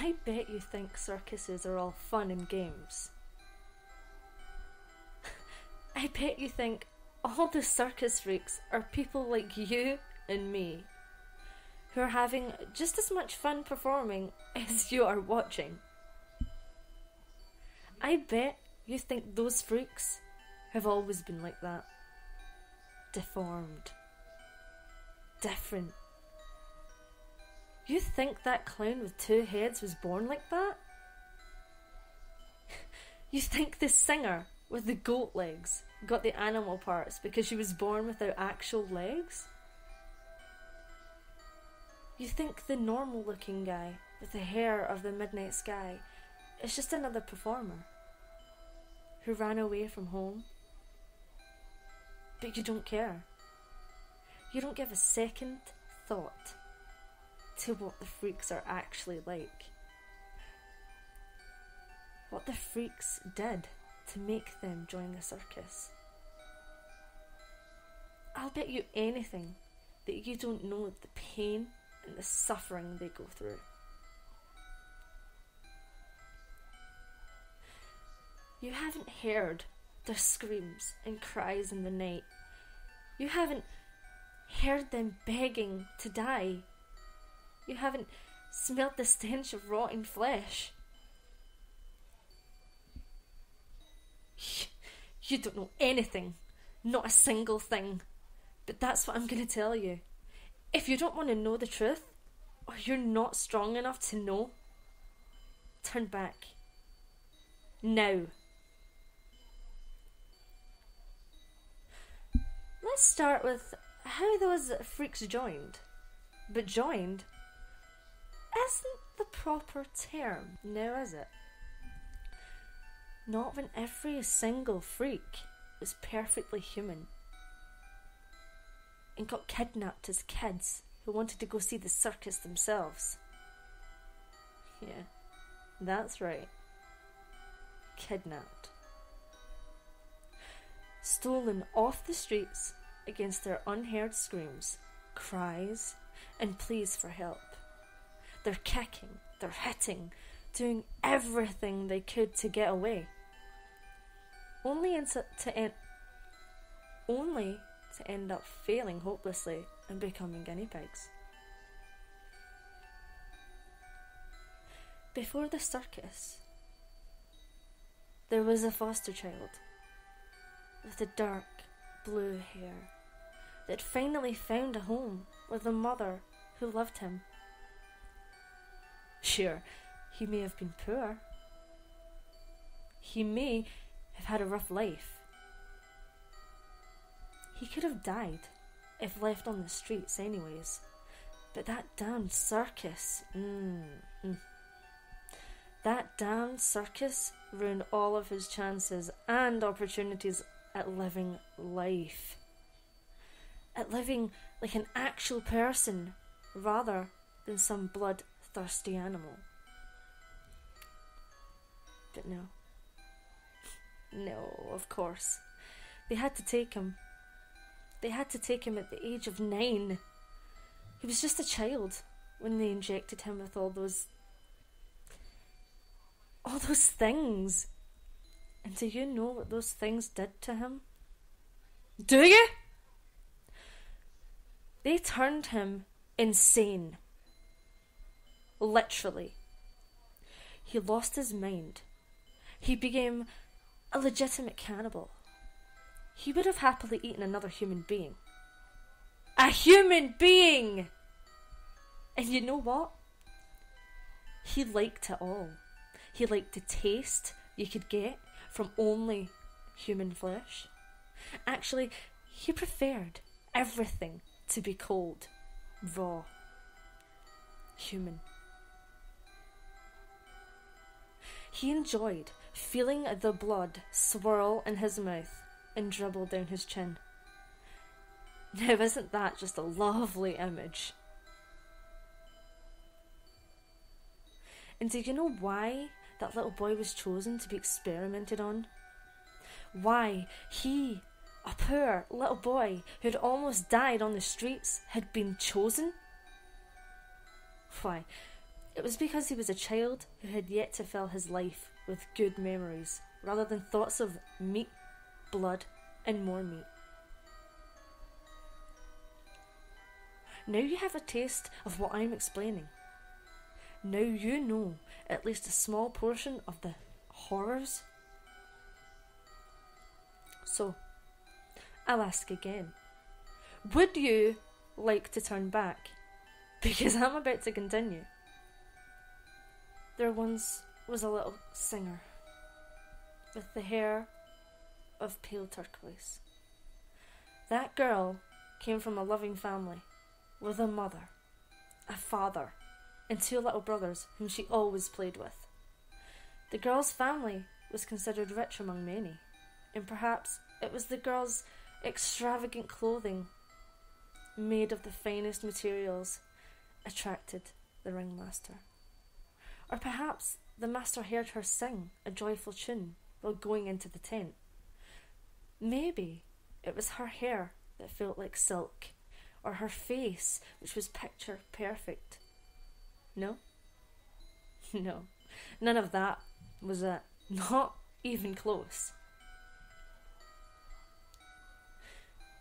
I bet you think circuses are all fun and games. I bet you think all the circus freaks are people like you and me, who are having just as much fun performing as you are watching. I bet you think those freaks have always been like that. Deformed. Different. You think that clown with 2 heads was born like that? You think the singer with the goat legs got the animal parts because she was born without actual legs? You think the normal looking guy with the hair of the midnight sky is just another performer who ran away from home? But you don't care. You don't give a second thought to what the freaks are actually like. What the freaks did to make them join the circus. I'll bet you anything that you don't know the pain and the suffering they go through. You haven't heard their screams and cries in the night. You haven't heard them begging to die. You haven't smelled the stench of rotting flesh. You don't know anything. Not a single thing. But that's what I'm going to tell you. If you don't want to know the truth, or you're not strong enough to know, turn back. Now. Let's start with how those freaks joined. But joined isn't the proper term, now is it? Not when every single freak was perfectly human and got kidnapped as kids who wanted to go see the circus themselves. Yeah, that's right. Kidnapped. Stolen off the streets against their unheard screams, cries, and pleas for help. They're kicking, they're hitting, doing everything they could to get away. Only to end up failing hopelessly and becoming guinea pigs. Before the circus, there was a foster child with the dark blue hair that finally found a home with a mother who loved him. Sure, he may have been poor. He may have had a rough life. He could have died if left on the streets anyways. But that damned circus, that damned circus ruined all of his chances and opportunities at living life. At living like an actual person rather than some bloodthirsty animal. But no. No, of course. They had to take him. They had to take him at the age of 9. He was just a child when they injected him with all those things. And do you know what those things did to him? Do you? They turned him insane. Literally. He lost his mind. He became a legitimate cannibal. He would have happily eaten another human being. A human being! And you know what? He liked it all. He liked the taste you could get from only human flesh. Actually, he preferred everything to be cold, raw, human. He enjoyed feeling the blood swirl in his mouth and dribble down his chin. Now, isn't that just a lovely image? And do you know why that little boy was chosen to be experimented on? Why he, a poor little boy who had almost died on the streets, had been chosen? Why, It was because he was a child who had yet to fill his life with good memories, rather than thoughts of meat, blood, and more meat. Now you have a taste of what I'm explaining. Now you know at least a small portion of the horrors. So, I'll ask again. Would you like to turn back? Because I'm about to continue. There once was a little singer with the hair of pale turquoise. That girl came from a loving family with a mother, a father, and 2 little brothers whom she always played with. The girl's family was considered rich among many, and perhaps it was the girl's extravagant clothing made of the finest materials attracted the ringmaster. Or perhaps the master heard her sing a joyful tune while going into the tent. Maybe it was her hair that felt like silk, or her face, which was picture perfect. No? No. None of that was it. Not even close.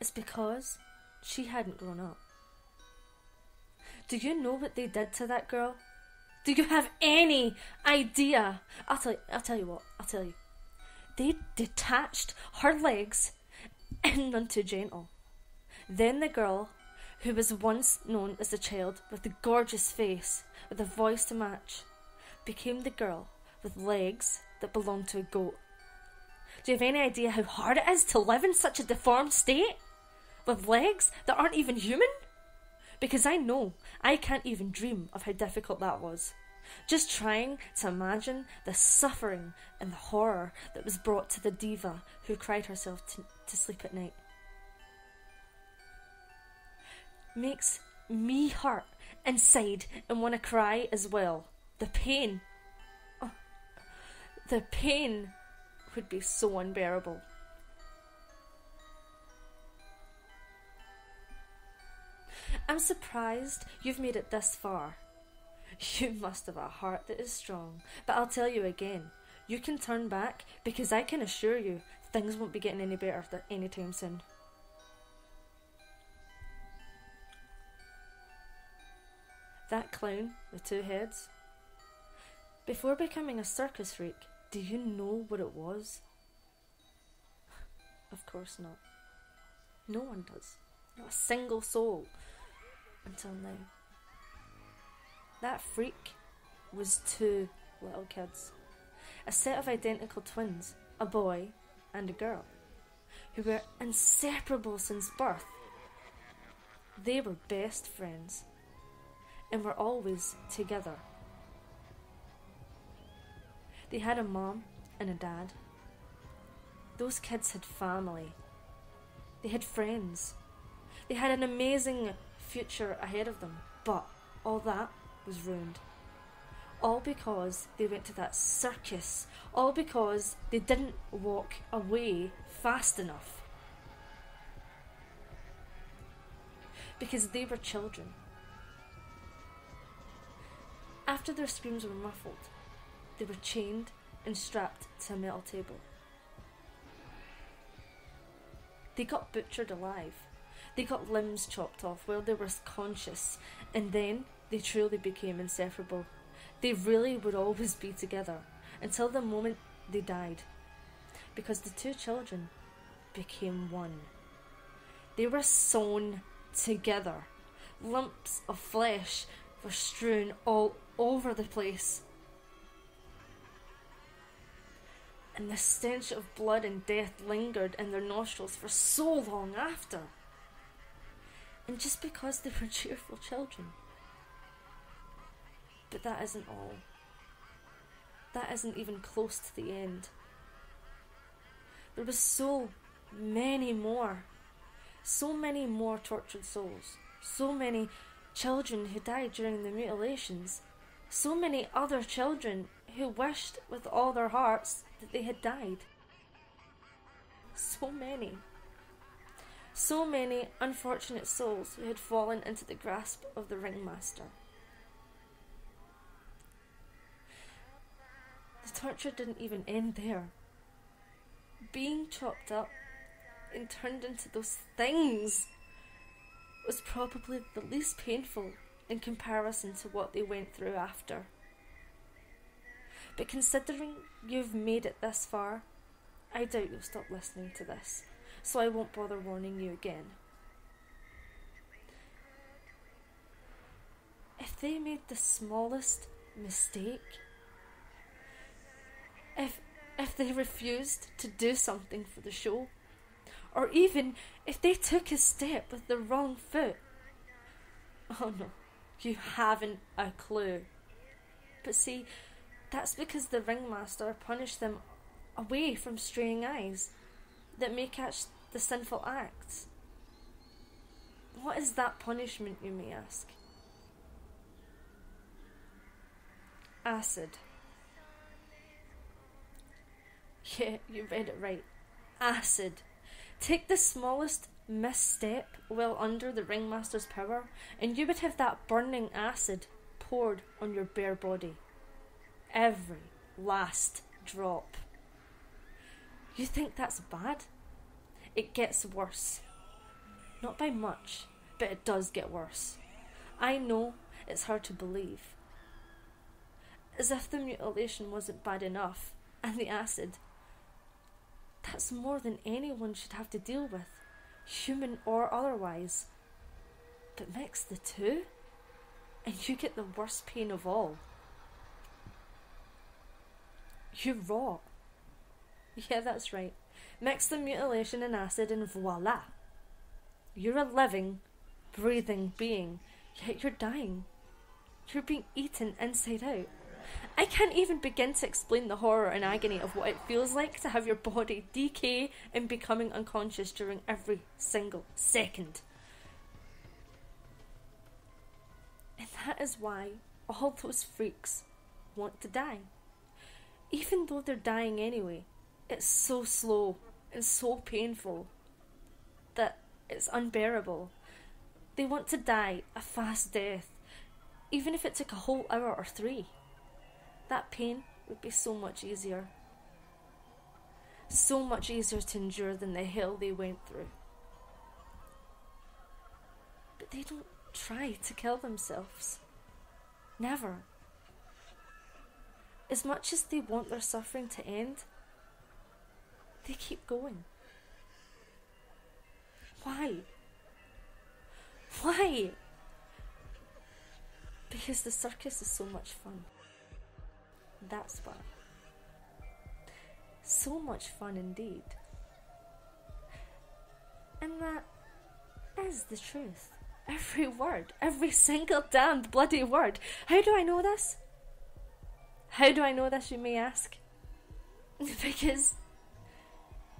It's because she hadn't grown up. Do you know what they did to that girl? Do you have any idea? I'll tell you. They detached her legs, and none too gentle. Then the girl, who was once known as the child with the gorgeous face, with a voice to match, became the girl with legs that belonged to a goat. Do you have any idea how hard it is to live in such a deformed state? With legs that aren't even human? Because I know I can't even dream of how difficult that was. Just trying to imagine the suffering and the horror that was brought to the diva who cried herself to sleep at night. Makes me hurt inside and want to cry as well. The pain. Oh, the pain would be so unbearable. I'm surprised you've made it this far. You must have a heart that is strong. But I'll tell you again, you can turn back, because I can assure you things won't be getting any better anytime soon. That clown with 2 heads. Before becoming a circus freak, do you know what it was? Of course not. No one does. Not a single soul. Until now. That freak was 2 little kids. A set of identical twins, a boy and a girl, who were inseparable since birth. They were best friends and were always together. They had a mom and a dad. Those kids had family. They had friends. They had an amazing future ahead of them, but all that was ruined. All because they went to that circus. All because they didn't walk away fast enough. Because they were children. After their screams were muffled, they were chained and strapped to a metal table. They got butchered alive. They got limbs chopped off while they were conscious, and then they truly became inseparable. They really would always be together until the moment they died, because the 2 children became one. They were sewn together. Lumps of flesh were strewn all over the place, and the stench of blood and death lingered in their nostrils for so long after. And just because they were cheerful children. But that isn't all. That isn't even close to the end. There was so many more tortured souls, so many children who died during the mutilations, so many other children who wished with all their hearts that they had died. So many unfortunate souls who had fallen into the grasp of the ringmaster. torture didn't even end there. Being chopped up and turned into those things was probably the least painful in comparison to what they went through after. But considering you've made it this far, I doubt you'll stop listening to this, so I won't bother warning you again. If they made the smallest mistake, if they refused to do something for the show, or even if they took a step with the wrong foot, oh no, you haven't a clue. But see, that's because the ringmaster punished them away from straying eyes that may catch the sinful acts. What is that punishment, you may ask? Acid. Yeah, you read it right. Acid. Take the smallest misstep while under the ringmaster's power, and you would have that burning acid poured on your bare body. Every last drop. You think that's bad? It gets worse. Not by much, but it does get worse. I know it's hard to believe. As if the mutilation wasn't bad enough, and the acid, that's more than anyone should have to deal with, human or otherwise. But mix the two, and you get the worst pain of all. You rot. Yeah, that's right. Mix the mutilation and acid and voila. You're a living, breathing being, yet you're dying. You're being eaten inside out. I can't even begin to explain the horror and agony of what it feels like to have your body decay and becoming unconscious during every single second. And that is why all those freaks want to die. Even though they're dying anyway, it's so slow and so painful that it's unbearable. They want to die a fast death, even if it took a whole hour or 3. That pain would be so much easier. So much easier to endure than the hell they went through. But they don't try to kill themselves. Never. As much as they want their suffering to end, they keep going. Why? Why? Because the circus is so much fun. That's why. So much fun indeed. And that is the truth. Every word. Every single damned bloody word. How do I know this? How do I know this, you may ask? Because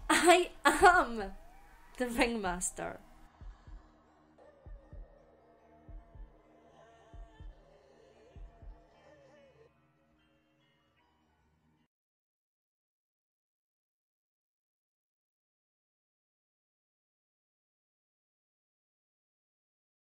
I am the ringmaster.